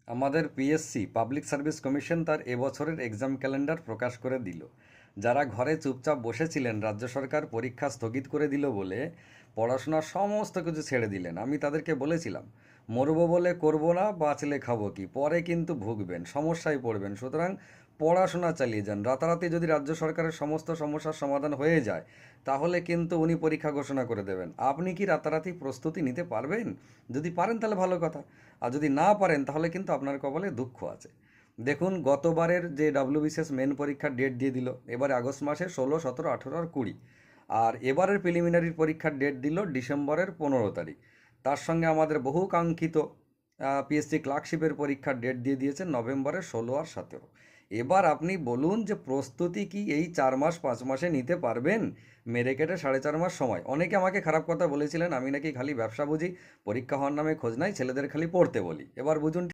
আমাদের PSC public service commission তার এবছরের এক্সাম ক্যালেন্ডার প্রকাশ করে দিল। যারা ঘরে চুপচাপ বসেছিলেন রাজ্য সরকার পরীক্ষা স্থগিত করে দিল বলে পড়াশোনার সমস্ত কিছু ছেড়ে দিলেন, আমি তাদেরকে বলেছিলাম মরবো বলে করবো না, বাঁচলে খাবো কি, পরে কিন্তু ভুগবেন, সমস্যায় পড়বেন। সুতরাং পড়াশোনা চালিয়ে যান। রাতারাতি যদি রাজ্য সরকারের সমস্ত সমস্যার সমাধান হয়ে যায় তাহলে কিন্তু উনি পরীক্ষা ঘোষণা করে দেবেন। আপনি কি রাতারাতি প্রস্তুতি নিতে পারবেন? যদি পারেন তাহলে ভালো কথা, আর যদি না পারেন তাহলে কিন্তু আপনার কপালে দুঃখ আছে। দেখুন, গতবারের যে ডাব্লিউবিসিএস মেন পরীক্ষার ডেট দিয়ে দিল এবারে আগস্ট মাসে 16, 17, 18 আর 20। আর এবারের প্রিলিমিনারি পরীক্ষার ডেট দিল ডিসেম্বরের 15 তারিখ। তার সঙ্গে আমাদের বহু কাঙ্ক্ষিত পিএসসি ক্লার্কশিপের পরীক্ষার ডেট দিয়ে দিয়েছেন নভেম্বরের 16 আর 17। এবার আপনি বলুন যে প্রস্তুতি কি এই 4 মাস 5 মাসে নিতে পারবেন? মেরে কেটে 4.5 মাস সময়। অনেকে আমাকে খারাপ কথা বলেছিলেন, আমি নাকি খালি ব্যবসা বুঝি, পরীক্ষা হওয়ার নামে খোঁজ নাই, ছেলেদের খালি পড়তে বলি। এবার বুঝুন।